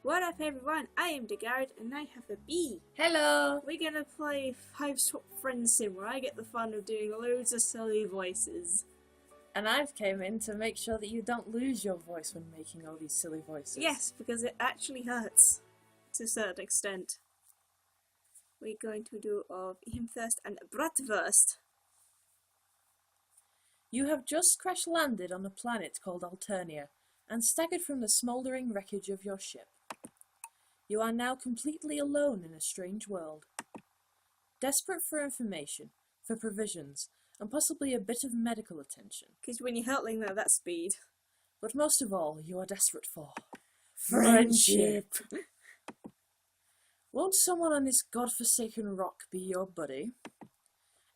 What up everyone, I am Garrett and I have a bee. Hello! We're gonna play FriendSim where I get the fun of doing loads of silly voices. And I've came in to make sure that you don't lose your voice when making all these silly voices. Yes, because it actually hurts to a certain extent. We're going to do of him first and bratwurst. You have just crash landed on a planet called Alternia and staggered from the smouldering wreckage of your ship. You are now completely alone in a strange world. Desperate for information, for provisions, and possibly a bit of medical attention. Because when you're hurtling at that speed. But most of all, you are desperate for friendship. Won't someone on this godforsaken rock be your buddy?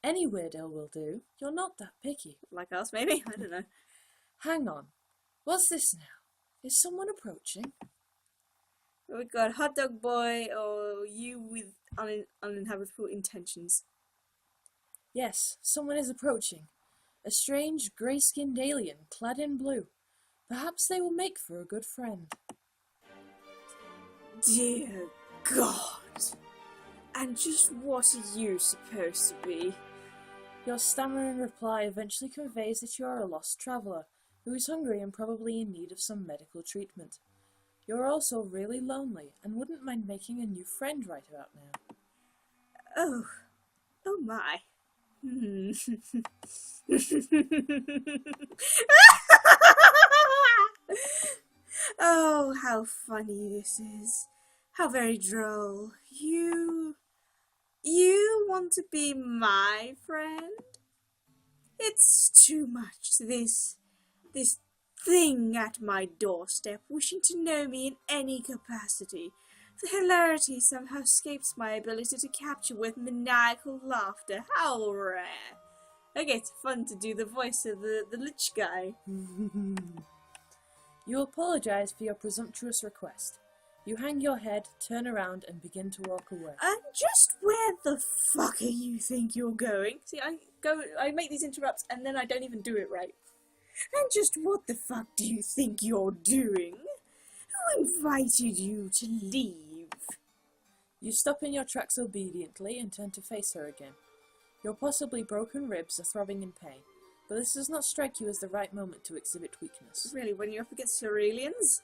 Any weirdo will do. You're not that picky. Like us, maybe? I don't know. Hang on. What's this now? Is someone approaching? We've got Hot Dog Boy or you with uninhabitable intentions. Yes, someone is approaching. A strange, grey-skinned alien, clad in blue. Perhaps they will make for a good friend. Dear God! And just what are you supposed to be? Your stammering reply eventually conveys that you are a lost traveller, who is hungry and probably in need of some medical treatment. You're also really lonely, and wouldn't mind making a new friend right about now. Oh my. Oh, how funny this is. How very droll. You want to be my friend? It's too much, this thing at my doorstep, wishing to know me in any capacity. The hilarity somehow escapes my ability to capture with maniacal laughter. How rare. Okay, it's fun to do the voice of the lich guy. You apologise for your presumptuous request. You hang your head, turn around, and begin to walk away. And just where the fuck are you think you're going? See, I make these interrupts and then I don't even do it right. And just what the fuck do you think you're doing? Who invited you to leave? You stop in your tracks obediently and turn to face her again. Your possibly broken ribs are throbbing in pain, but this does not strike you as the right moment to exhibit weakness. Really, when you're up against ceruleans?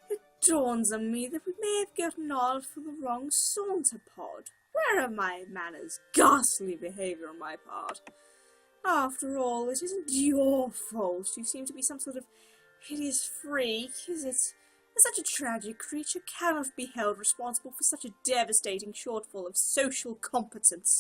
It dawns on me that we may have gotten all for the wrong saunter pod. Where are my manners? Ghastly behaviour on my part. After all, it isn't your fault. You seem to be some sort of hideous freak, is it? Such a tragic creature cannot be held responsible for such a devastating shortfall of social competence.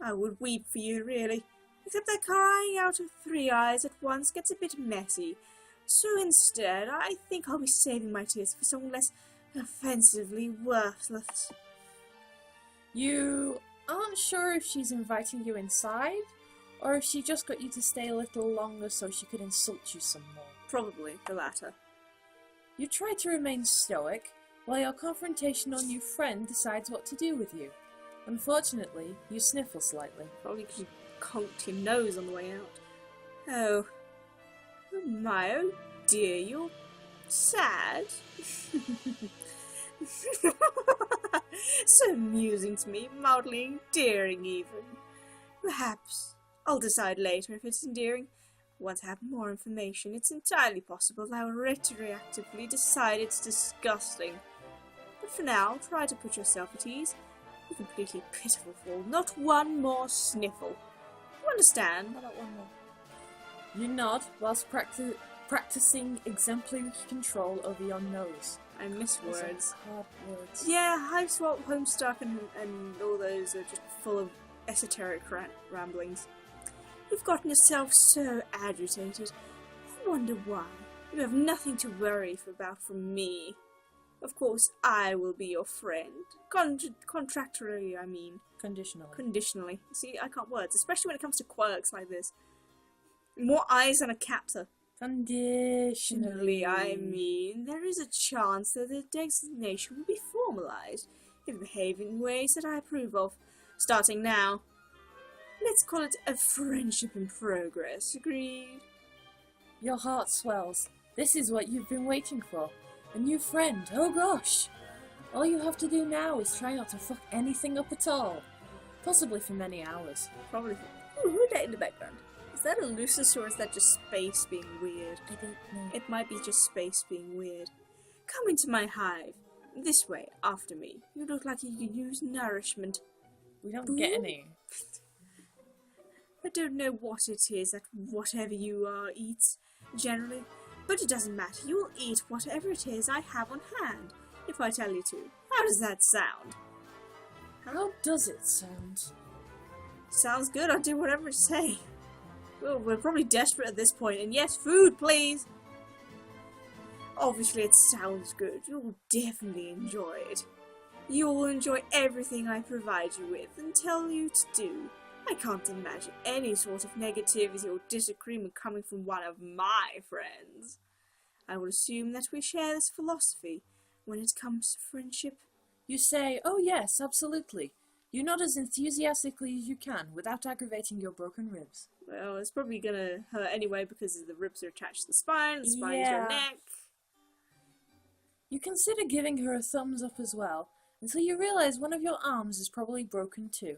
I would weep for you, really. Except that crying out of three eyes at once gets a bit messy. So instead, I think I'll be saving my tears for someone less offensively worthless. You aren't sure if she's inviting you inside, or if she just got you to stay a little longer so she could insult you some more. Probably the latter. You try to remain stoic, while your confrontational new friend decides what to do with you. Unfortunately, you sniffle slightly. Probably because you conked your nose on the way out. Oh my, oh dear, you're sad. So amusing to me, mildly endearing even. Perhaps I'll decide later if it's endearing. Once I have more information, it's entirely possible that I will retroactively decide it's disgusting. But for now, try to put yourself at ease. You're completely pitiful fool. Not one more sniffle. You understand? How about one more? You nod whilst practicing exemplary control over your nose. I miss words. Hard words. Yeah, Homestuck and all those are just full of esoteric ramblings. You've gotten yourself so agitated. I wonder why. You have nothing to worry about from me. Of course, I will be your friend. Contractually, I mean. Conditionally. Conditionally. See, I can't words, especially when it comes to quirks like this. More eyes than a captor. Conditionally, I mean, there is a chance that the designation will be formalized if you behave in ways that I approve of. Starting now. Let's call it a friendship in progress, agreed? Your heart swells. This is what you've been waiting for. A new friend, oh gosh! All you have to do now is try not to fuck anything up at all. Possibly for many hours. Probably. Ooh, who's that in the background? Is that a Lucis or is that just space being weird? I don't know. It might be just space being weird. Come into my hive. This way, after me. You look like you could use nourishment. We don't get any. I don't know what it is that whatever you are eats, generally. But it doesn't matter. You'll eat whatever it is I have on hand, if I tell you to. How does that sound? How does it sound? Sounds good. I'll do whatever you say. Well, we're probably desperate at this point. And yes, food, please! Obviously, it sounds good. You'll definitely enjoy it. You'll enjoy everything I provide you with and tell you to do. I can't imagine any sort of negativity or disagreement coming from one of my friends. I would assume that we share this philosophy when it comes to friendship. You say, oh yes, absolutely. You nod as enthusiastically as you can without aggravating your broken ribs. Well, it's probably gonna hurt anyway because the ribs are attached to the spine is your neck. You consider giving her a thumbs up as well, until you realise one of your arms is probably broken too.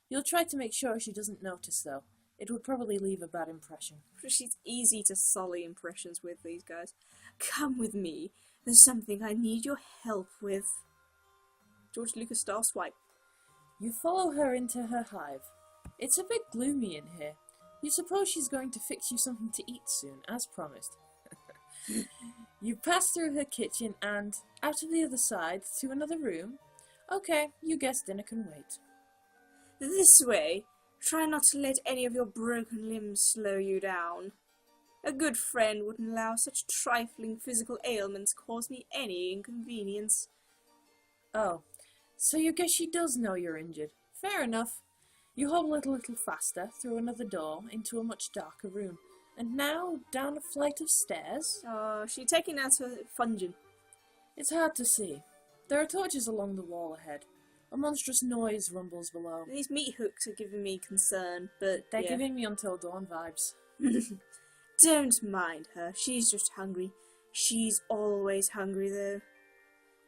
You'll try to make sure she doesn't notice though. It would probably leave a bad impression. She's easy to sully impressions with, these guys. Come with me. There's something I need your help with. George Lucas style swipe. You follow her into her hive. It's a bit gloomy in here. You suppose she's going to fix you something to eat soon, as promised. You pass through her kitchen and, out of the other side, to another room. Okay, you guess dinner can wait. This way. Try not to let any of your broken limbs slow you down. A good friend wouldn't allow such trifling physical ailments cause me any inconvenience. Oh, so you guess she does know you're injured. Fair enough. You hobble it a little faster, through another door, into a much darker room. And now, down a flight of stairs. Oh, she's taking out her fungin. It's hard to see. There are torches along the wall ahead. A monstrous noise rumbles below. These meat hooks are giving me concern, but They're giving me Until Dawn vibes. Don't mind her. She's just hungry. She's always hungry, though.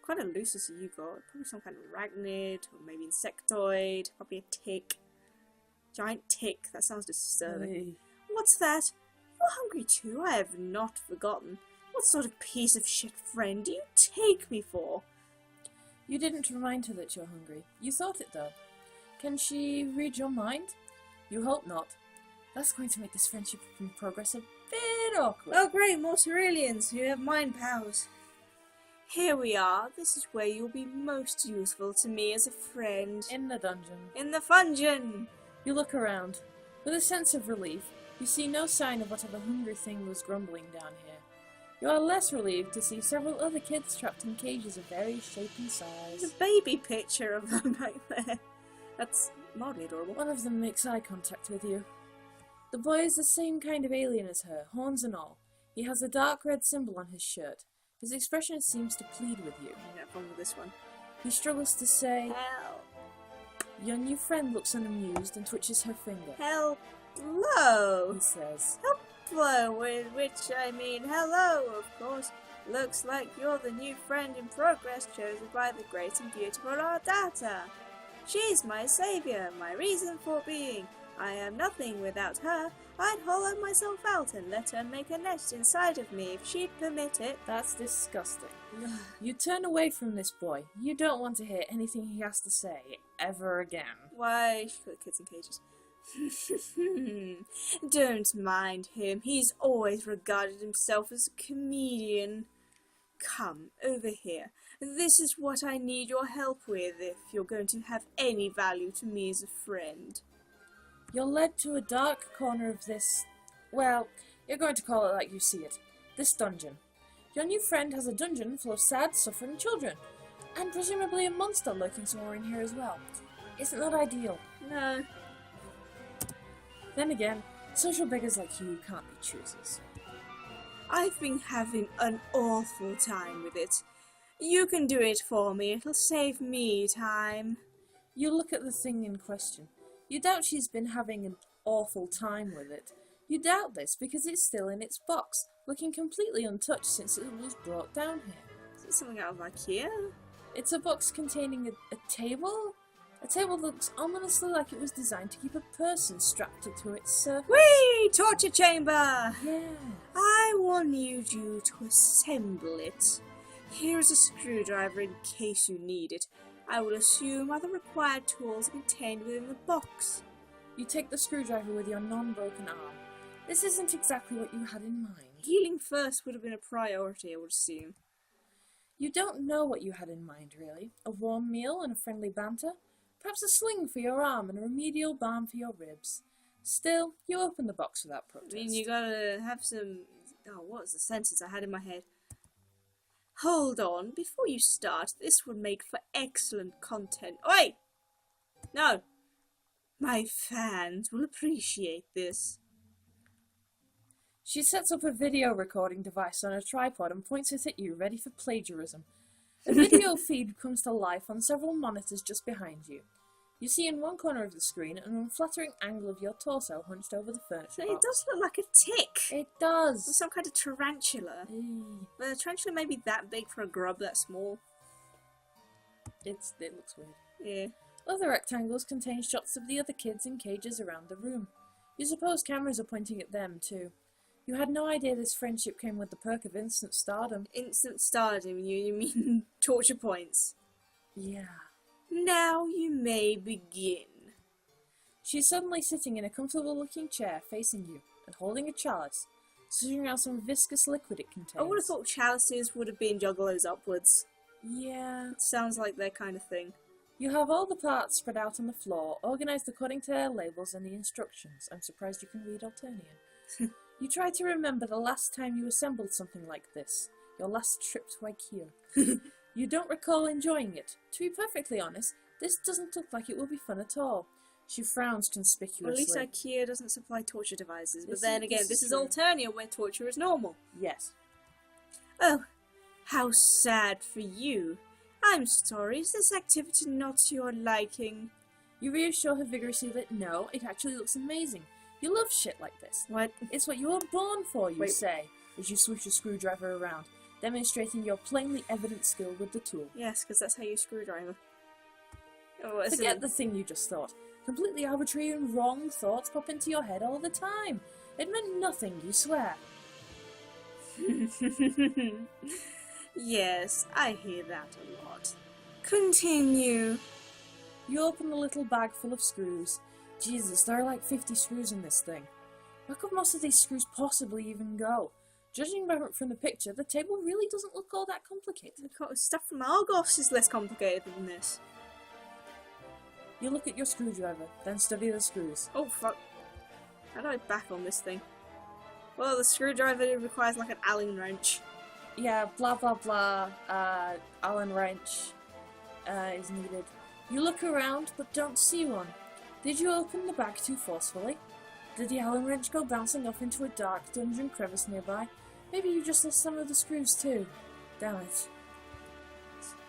What kind of Lucis have you got? Probably some kind of arachnid, or maybe insectoid, probably a tick. Giant tick. That sounds disturbing. Hey. What's that? You're hungry too? I have not forgotten. What sort of piece of shit friend do you take me for? You didn't remind her that you're hungry. You thought it, though. Can she read your mind? You hope not. That's going to make this friendship in progress a bit awkward. Oh great, more ceruleans who have mind powers. Here we are. This is where you'll be most useful to me as a friend. In the dungeon. In the fungin! You look around. With a sense of relief, you see no sign of whatever hungry thing was grumbling down here. You are less relieved to see several other kids trapped in cages of various shape and size. There's a baby picture of them back there. That's mildly adorable. One of them makes eye contact with you. The boy is the same kind of alien as her, horns and all. He has a dark red symbol on his shirt. His expression seems to plead with you. I'm gonna have fun with this one. He struggles to say, Help! Your new friend looks unamused and twitches her finger. Help! Hello! He says, Hello, with which I mean hello, of course. Looks like you're the new friend in progress chosen by the great and beautiful Ardata. She's my saviour, my reason for being. I am nothing without her. I'd hollow myself out and let her make a nest inside of me if she'd permit it. That's disgusting. You turn away from this boy. You don't want to hear anything he has to say, ever again. Why, she put kids in cages. Don't mind him. He's always regarded himself as a comedian. Come, over here. This is what I need your help with if you're going to have any value to me as a friend. You're led to a dark corner of this... well, you're going to call it like you see it. This dungeon. Your new friend has a dungeon full of sad, suffering children. And presumably a monster lurking somewhere in here as well. Isn't that ideal? No. Then again, social beggars like you can't be choosers. I've been having an awful time with it. You can do it for me. It'll save me time. You look at the thing in question. You doubt she's been having an awful time with it. You doubt this because it's still in its box, looking completely untouched since it was brought down here. Is it something out of IKEA? It's a box containing a table? A table that looks ominously like it was designed to keep a person strapped to its surface. Whee! Torture chamber! Yeah. I will need you to assemble it. Here is a screwdriver in case you need it. I will assume other required tools are contained within the box. You take the screwdriver with your non-broken arm. This isn't exactly what you had in mind. Healing first would have been a priority, I would assume. You don't know what you had in mind, really. A warm meal and a friendly banter? Perhaps a sling for your arm and a remedial balm for your ribs. Still, you open the box without protest. I mean, you gotta have some... Oh, what was the sentence I had in my head? Hold on, before you start, this would make for excellent content. Wait! No! My fans will appreciate this. She sets up a video recording device on a tripod and points it at you, ready for plagiarism. A video feed comes to life on several monitors just behind you. You see in one corner of the screen an unflattering angle of your torso hunched over the furniture It box. does look like a tick. It does. Or some kind of tarantula. But a tarantula may be that big for a grub that small. It looks weird. Yeah. Other rectangles contain shots of the other kids in cages around the room. You suppose cameras are pointing at them too. You had no idea this friendship came with the perk of instant stardom. Instant stardom, you mean torture points? Yeah. Now you may begin. She's suddenly sitting in a comfortable-looking chair facing you and holding a chalice, sucking out some viscous liquid it contains. I would have thought chalices would have been juggalos upwards. Yeah. It sounds like their kind of thing. You have all the parts spread out on the floor, organised according to their labels and the instructions. I'm surprised you can read Alternian. You try to remember the last time you assembled something like this, your last trip to IKEA. You don't recall enjoying it. To be perfectly honest, this doesn't look like it will be fun at all. She frowns conspicuously. Well, at least IKEA doesn't supply torture devices, but This then is- again, this this is is true. Alternia where torture is normal. Yes. Oh, how sad for you. I'm sorry, is this activity not to your liking? You reassure her vigorously that no, it actually looks amazing. You love shit like this. What? It's what you were born for, you Wait. say, as you swoosh a screwdriver around, demonstrating your plainly evident skill with the tool. Yes, because that's how you screwdriver. Oh, what is Forget it? the thing you just thought. Completely arbitrary and wrong thoughts pop into your head all the time. It meant nothing, you swear. Yes, I hear that a lot. Continue. You open the little bag full of screws. Jesus, there are like 50 screws in this thing. Where could most of these screws possibly even go? Judging from the picture, the table really doesn't look all that complicated. Stuff from Argos is less complicated than this. You look at your screwdriver, then study the screws. Oh, fuck. How do I back on this thing? Well, the screwdriver requires like an Allen wrench. Yeah, blah blah blah, Allen wrench is needed. You look around, but don't see one. Did you open the bag too forcefully? Did the Allen wrench go bouncing off into a dark dungeon crevice nearby? Maybe you just lost some of the screws too. Damn it.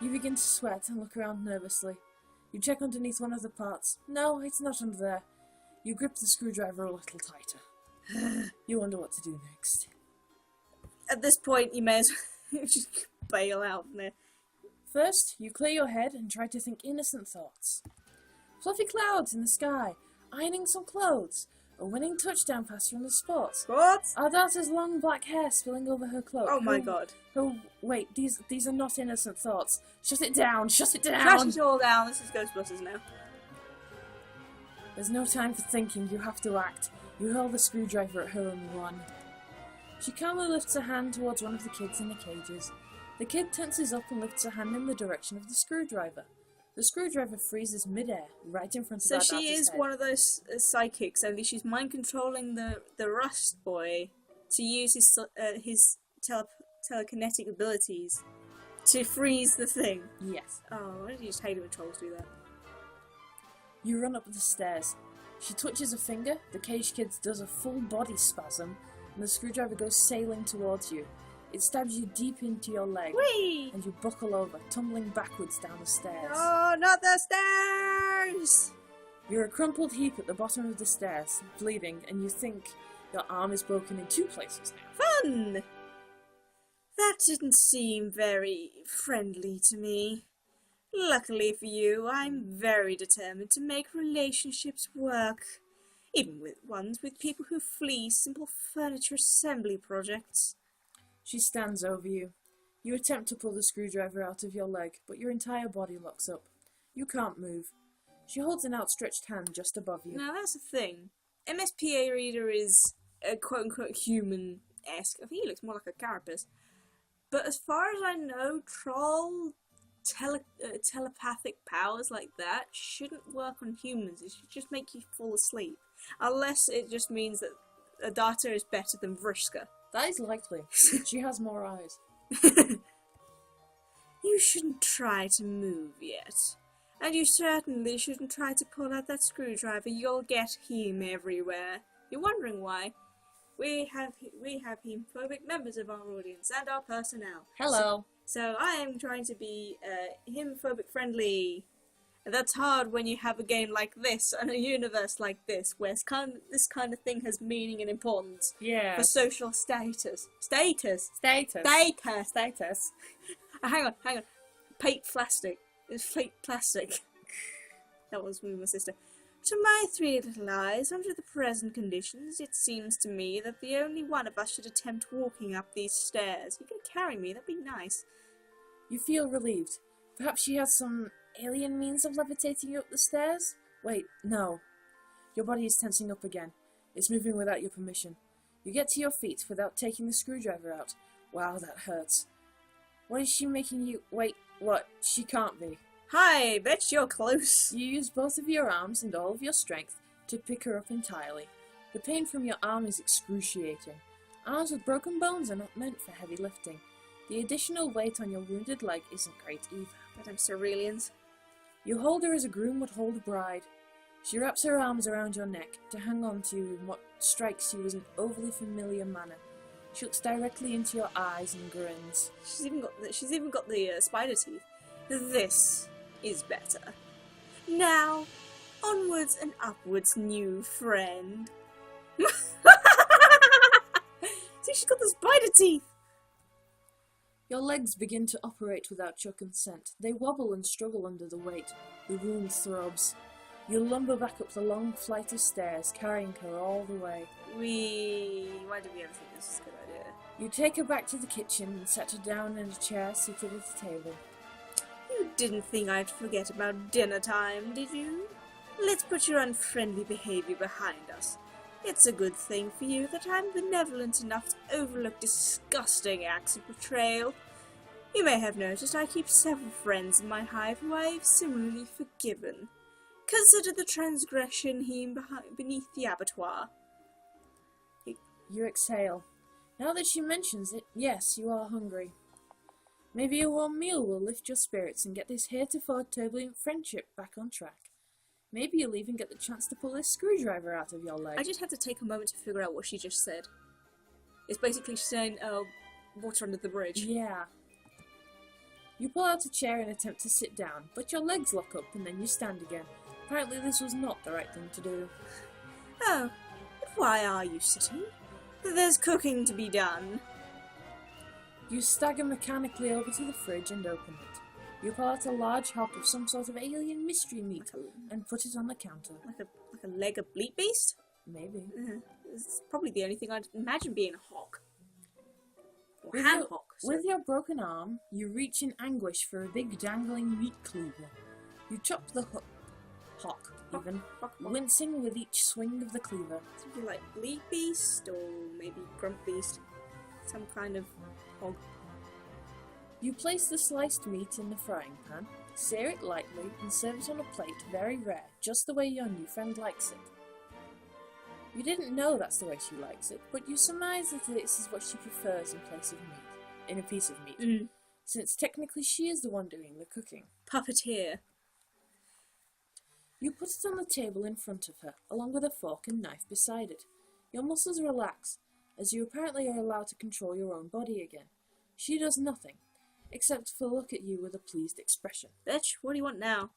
You begin to sweat and look around nervously. You check underneath one of the parts. No, it's not under there. You grip the screwdriver a little tighter. You wonder what to do next. At this point, you may as well just bail out from there. First, you clear your head and try to think innocent thoughts. Fluffy clouds in the sky, ironing some clothes, a winning touchdown pass from the sports. What? Ardata's long black hair spilling over her cloak. Oh my god. Oh, wait, these are not innocent thoughts. Shut it down, shut it down! Trash it all down, this is Ghostbusters now. There's no time for thinking, you have to act. You hurl the screwdriver at her and run. She calmly lifts her hand towards one of the kids in the cages. The kid tenses up and lifts her hand in the direction of the screwdriver. The screwdriver freezes mid-air, right in front of So Ardata's she is head. one of those psychics, only she's mind controlling the Rust boy to use his telekinetic abilities to freeze the thing. Yes. Oh, I just hate it when trolls do that. You run up the stairs. She touches a finger, the cage kid does a full body spasm, and the screwdriver goes sailing towards you. It stabs you deep into your leg, Whee! and you buckle over, tumbling backwards down the stairs. Oh, not the stairs! You're a crumpled heap at the bottom of the stairs, bleeding, and you think your arm is broken in two places now. Fun! That didn't seem very friendly to me. Luckily for you, I'm very determined to make relationships work, even with ones with people who flee simple furniture assembly projects. She stands over you. You attempt to pull the screwdriver out of your leg, but your entire body locks up. You can't move. She holds an outstretched hand just above you. Now that's the thing. MSPA Reader is a quote-unquote human-esque. I think he looks more like a carapace. But as far as I know, troll telepathic powers like that shouldn't work on humans. It should just make you fall asleep. Unless it just means that Ardata is better than Vrishka. That is likely. She has more eyes. You shouldn't try to move yet. And you certainly shouldn't try to pull out that screwdriver. You'll get heme everywhere. You're wondering why? We have hemophobic members of our audience and our personnel. Hello. So I am trying to be hemophobic friendly. And that's hard when you have a game like this and a universe like this, where this kind of thing has meaning and importance. Yeah. For social status. Status. Hang on. Fake plastic. It's fake plastic. That was me and my sister. To my three little eyes, under the present conditions, it seems to me that the only one of us should attempt walking up these stairs. You can carry me, that'd be nice. You feel relieved. Perhaps she has some alien means of levitating you up the stairs? Wait, no. Your body is tensing up again. It's moving without your permission. You get to your feet without taking the screwdriver out. Wow, that hurts. What is she making you... Wait, what? She can't be. Hi, bet you're close. You use both of your arms and all of your strength to pick her up entirely. The pain from your arm is excruciating. Arms with broken bones are not meant for heavy lifting. The additional weight on your wounded leg isn't great either. Madam Ceruleans. You hold her as a groom would hold a bride. She wraps her arms around your neck to hang on to you in what strikes you as an overly familiar manner. She looks directly into your eyes and grins. She's even got the spider teeth. This is better. Now, onwards and upwards, new friend. See, she's got the spider teeth. Your legs begin to operate without your consent. They wobble and struggle under the weight. The wound throbs. You lumber back up the long flight of stairs, carrying her all the way. Why do we ever think this is a good idea? You take her back to the kitchen and set her down in a chair seated at the table. You didn't think I'd forget about dinner time, did you? Let's put your unfriendly behavior behind us. It's a good thing for you that I'm benevolent enough to overlook disgusting acts of betrayal. You may have noticed I keep several friends in my hive who I have similarly forgiven. Consider the transgression beneath the abattoir. You exhale. Now that she mentions it, yes, you are hungry. Maybe a warm meal will lift your spirits and get this heretofore turbulent friendship back on track. Maybe you'll even get the chance to pull this screwdriver out of your leg. I just had to take a moment to figure out what she just said. It's basically saying, water under the bridge. Yeah. You pull out a chair and attempt to sit down, but your legs lock up and then you stand again. Apparently this was not the right thing to do. Oh, but why are you sitting? There's cooking to be done. You stagger mechanically over to the fridge and open it. You pull out a large hock of some sort of alien mystery meat and put it on the counter. Like a leg of bleat beast? Maybe. It's probably the only thing I'd imagine being a hock. Or With ham your- hock. With your broken arm, you reach in anguish for a big dangling meat cleaver. You chop the hook, wincing with each swing of the cleaver. Something like bleat beast or maybe grump beast. Some kind of hog. You place the sliced meat in the frying pan, sear it lightly, and serve it on a plate very rare, just the way your new friend likes it. You didn't know that's the way she likes it, but you surmise that this is what she prefers in a piece of meat, since technically she is the one doing the cooking. Puppeteer. You put it on the table in front of her, along with a fork and knife beside it. Your muscles relax, as you apparently are allowed to control your own body again. She does nothing, except for look at you with a pleased expression. Bitch, what do you want now?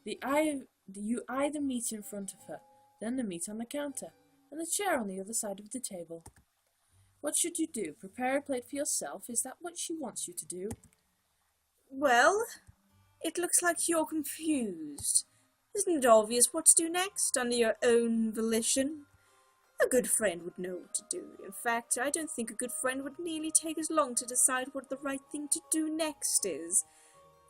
You eye the meat in front of her, then the meat on the counter, and the chair on the other side of the table. What should you do? Prepare a plate for yourself? Is that what she wants you to do? Well, it looks like you're confused. Isn't it obvious what to do next, under your own volition? A good friend would know what to do. In fact, I don't think a good friend would nearly take as long to decide what the right thing to do next is.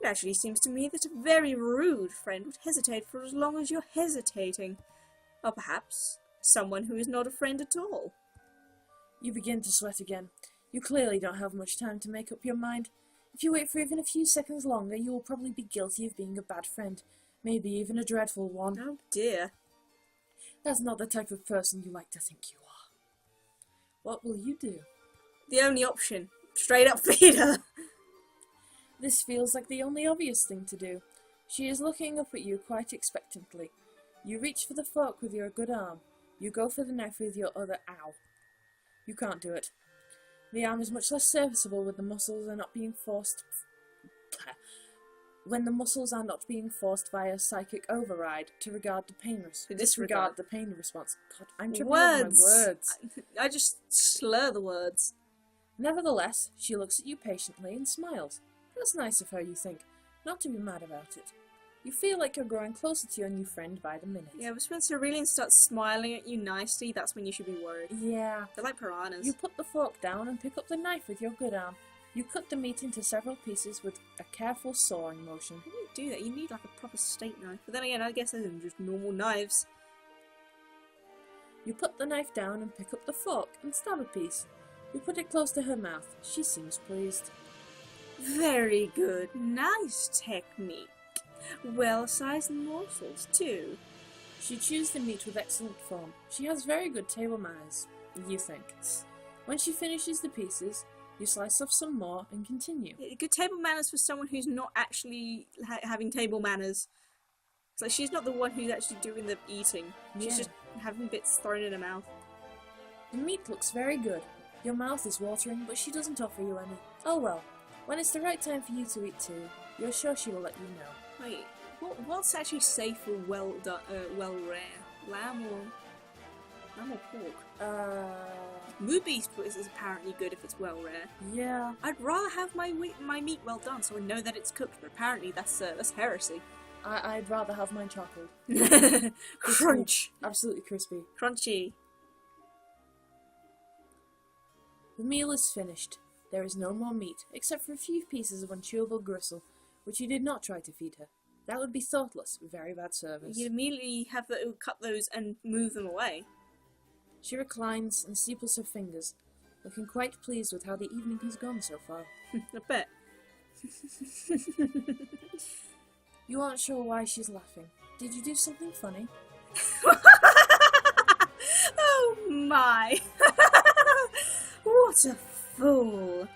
It actually seems to me that a very rude friend would hesitate for as long as you're hesitating. Or perhaps someone who is not a friend at all. You begin to sweat again. You clearly don't have much time to make up your mind. If you wait for even a few seconds longer, you will probably be guilty of being a bad friend. Maybe even a dreadful one. Oh dear. That's not the type of person you like to think you are. What will you do? The only option. Straight up feed her. This feels like the only obvious thing to do. She is looking up at you quite expectantly. You reach for the fork with your good arm. You go for the knife with your other. Ow. You can't do it. The arm is much less serviceable when the muscles are not being forced via psychic override to regard the pain disregard the pain response. God, I'm tripping over my words. I just slur the words. Nevertheless, she looks at you patiently and smiles. That's nice of her, you think, not to be mad about it. You feel like you're growing closer to your new friend by the minute. Yeah, but when cerulean starts smiling at you nicely, that's when you should be worried. Yeah. They're like piranhas. You put the fork down and pick up the knife with your good arm. You cut the meat into several pieces with a careful sawing motion. How do you do that? You need like a proper steak knife. But then again, I guess those are just normal knives. You put the knife down and pick up the fork and stab a piece. You put it close to her mouth. She seems pleased. Very good. Nice technique. Well-sized morsels, too. She chews the meat with excellent form. She has very good table manners, you think. When she finishes the pieces, you slice off some more and continue. Good table manners for someone who's not actually having table manners. It's like she's not the one who's actually doing the eating. She's just having bits thrown in her mouth. The meat looks very good. Your mouth is watering, but she doesn't offer you any. Oh well, when it's the right time for you to eat too, you're sure she will let you know. Wait, what's actually safe for well rare? Lamb or pork? Mood beef is apparently good if it's well rare. Yeah. I'd rather have my meat well done, so I know that it's cooked. But apparently that's heresy. I'd rather have mine charcoal. Crunch. Absolutely crispy. Crunchy. The meal is finished. There is no more meat, except for a few pieces of unchewable gristle, which you did not try to feed her. That would be thoughtless, very bad service. You immediately have to cut those and move them away. She reclines and steeples her fingers, looking quite pleased with how the evening has gone so far. I bet. You aren't sure why she's laughing. Did you do something funny? Oh my! What a fool!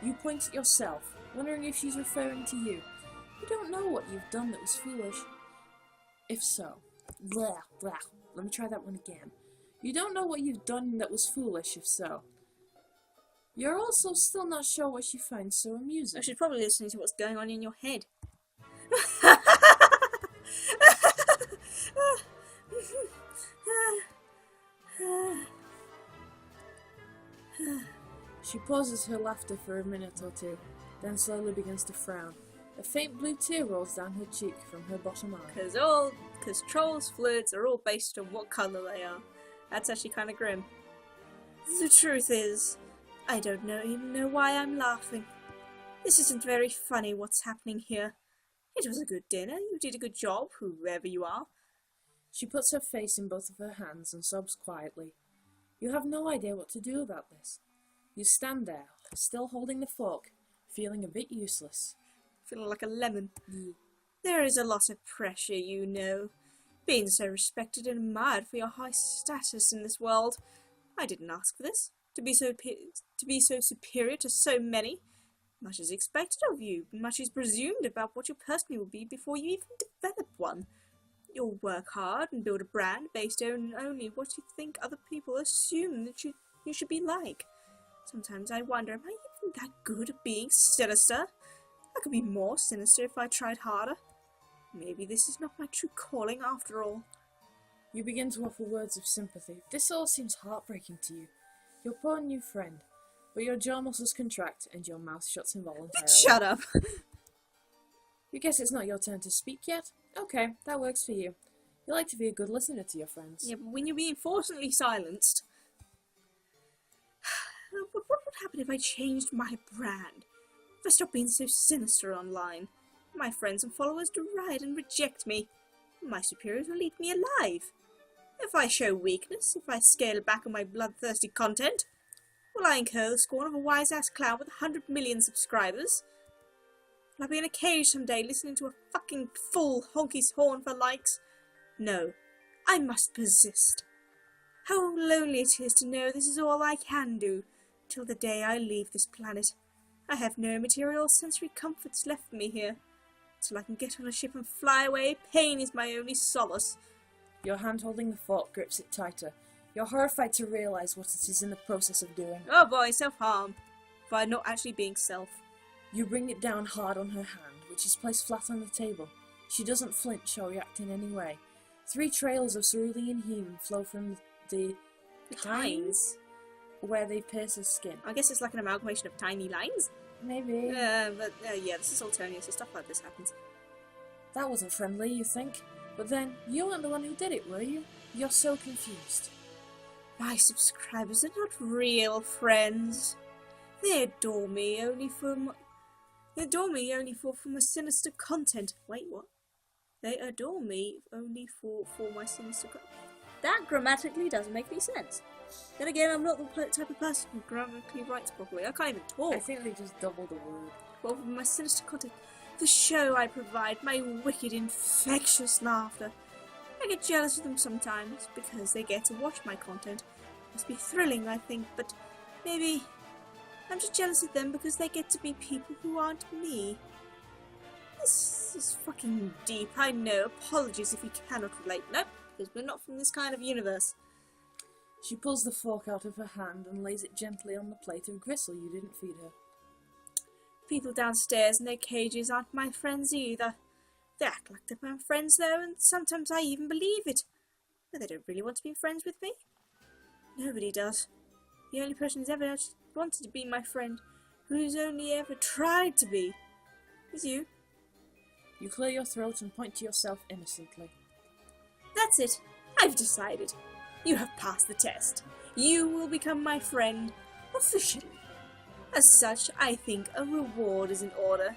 You point at yourself, wondering if she's referring to you. You don't know what you've done that was foolish. If so... Blah, blah. Let me try that one again. You don't know what you've done that was foolish, if so. You're also still not sure what she finds so amusing. I should probably listen to what's going on in your head. She pauses her laughter for a minute or two, then slowly begins to frown. A faint blue tear rolls down her cheek from her bottom eye. Because trolls' fluids are all based on what colour they are. That's actually kind of grim. The truth is, I don't even know why I'm laughing. This isn't very funny what's happening here. It was a good dinner. You did a good job, whoever you are. She puts her face in both of her hands and sobs quietly. You have no idea what to do about this. You stand there, still holding the fork, feeling a bit useless. Feeling like a lemon. There is a lot of pressure, you know. Being so respected and admired for your high status in this world. I didn't ask for this. To be so superior to so many. Much is expected of you. Much is presumed about what your personality will be before you even develop one. You'll work hard and build a brand based on only what you think other people assume that you should be like. Sometimes I wonder, am I even that good at being sinister? I could be more sinister if I tried harder. Maybe this is not my true calling after all. You begin to offer words of sympathy. This all seems heartbreaking to you. Your poor new friend, but your jaw muscles contract and your mouth shuts involuntarily. Shut up! You guess it's not your turn to speak yet? Okay, that works for you. You like to be a good listener to your friends. Yeah, but when you're being forcibly silenced... What would happen if I changed my brand? If I stopped being so sinister online? My friends and followers deride and reject me. My superiors will eat me alive. If I show weakness, if I scale back on my bloodthirsty content, will I incur the scorn of a wise-ass clown with 100 million subscribers? Will I be in a cage someday listening to a fucking fool honk his horn for likes? No, I must persist. How lonely it is to know this is all I can do, till the day I leave this planet. I have no material or sensory comforts left for me here. Till I can get on a ship and fly away, pain is my only solace. Your hand holding the fork grips it tighter. You're horrified to realise what it is in the process of doing. Oh boy, self-harm. By not actually being self. You bring it down hard on her hand, which is placed flat on the table. She doesn't flinch or react in any way. 3 trails of cerulean heme flow from the Tines? where they pierce her skin. I guess it's like an amalgamation of tiny lines. Maybe. Yeah, this is Alternia, so stuff like this happens. That wasn't friendly, you think? But then, you weren't the one who did it, were you? You're so confused. My subscribers are not real friends. They adore me only for my sinister content. Wait, what? They adore me only for my sinister content. That grammatically doesn't make any sense. Then again, I'm not the type of person who grammatically writes properly. I can't even talk. I think they just doubled the word. Well, for my sinister content, the show I provide, my wicked, infectious laughter. I get jealous of them sometimes, because they get to watch my content. It must be thrilling, I think, but maybe I'm just jealous of them because they get to be people who aren't me. This is fucking deep, I know. Apologies if you cannot relate. Nope, because we're not from this kind of universe. She pulls the fork out of her hand and lays it gently on the plate of gristle you didn't feed her. People downstairs in their cages aren't my friends either. They act like they're my friends though, and sometimes I even believe it. But they don't really want to be friends with me. Nobody does. The only person who's ever wanted to be my friend, who's only ever tried to be, is you. You clear your throat and point to yourself innocently. That's it. I've decided. You have passed the test. You will become my friend, officially. As such, I think a reward is in order.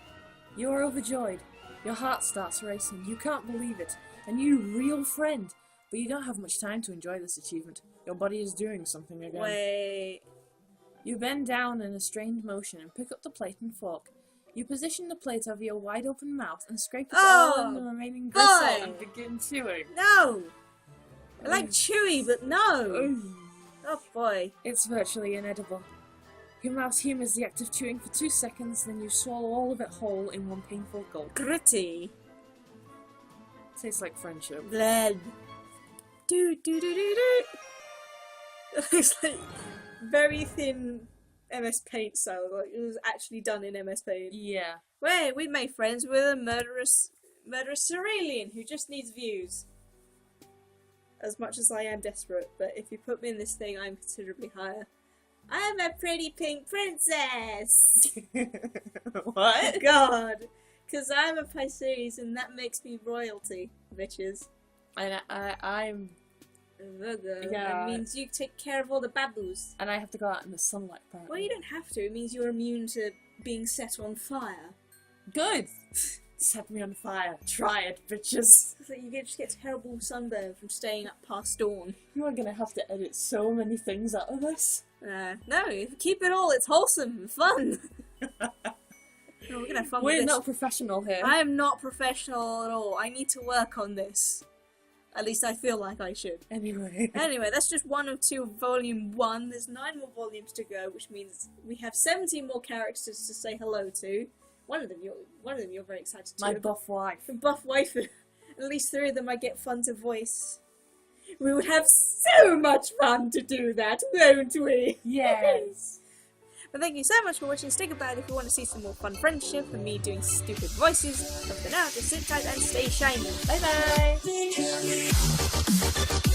You are overjoyed. Your heart starts racing. You can't believe it. A new real friend. But you don't have much time to enjoy this achievement. Your body is doing something again. Wait. You bend down in a strained motion and pick up the plate and fork. You position the plate over your wide open mouth and scrape it all in the remaining gristle and begin chewing. No! I like chewy, but no! Oh boy. It's virtually inedible. Your mouth humours the act of chewing for 2 seconds, then you swallow all of it whole in one painful gulp. Gritty. Tastes like friendship. Blood. Do. It's like very thin MS Paint style, like it was actually done in MS Paint. Yeah. Wait, we made friends with a murderous cerulean who just needs views. As much as I am desperate, but if you put me in this thing, I'm considerably higher. I'm a pretty pink princess! What? God! Because I'm a Pisces and that makes me royalty, bitches. I'm... Yeah. Yeah. It means you take care of all the baboos. And I have to go out in the sunlight, apparently. Well, you don't have to. It means you're immune to being set on fire. Good! Set me on fire. Try it, bitches. So you just get terrible sunburn from staying up past dawn. You are gonna have to edit so many things out of this. No, keep it all. It's wholesome and fun. No, we're gonna have fun with We're this. not professional here. I am not professional at all. I need to work on this. At least I feel like I should. Anyway, that's just 1 of 2 of Volume 1. There's 9 more volumes to go, which means we have 17 more characters to say hello to. One of them you're very excited to. my buff wife. The buff wife. At least 3 of them I get fun to voice. We would have so much fun to do that, won't we? Yes. But thank you so much for watching. Stick about if you want to see some more fun friendship and me doing stupid voices. But for now, just sit tight and stay shiny. Bye bye!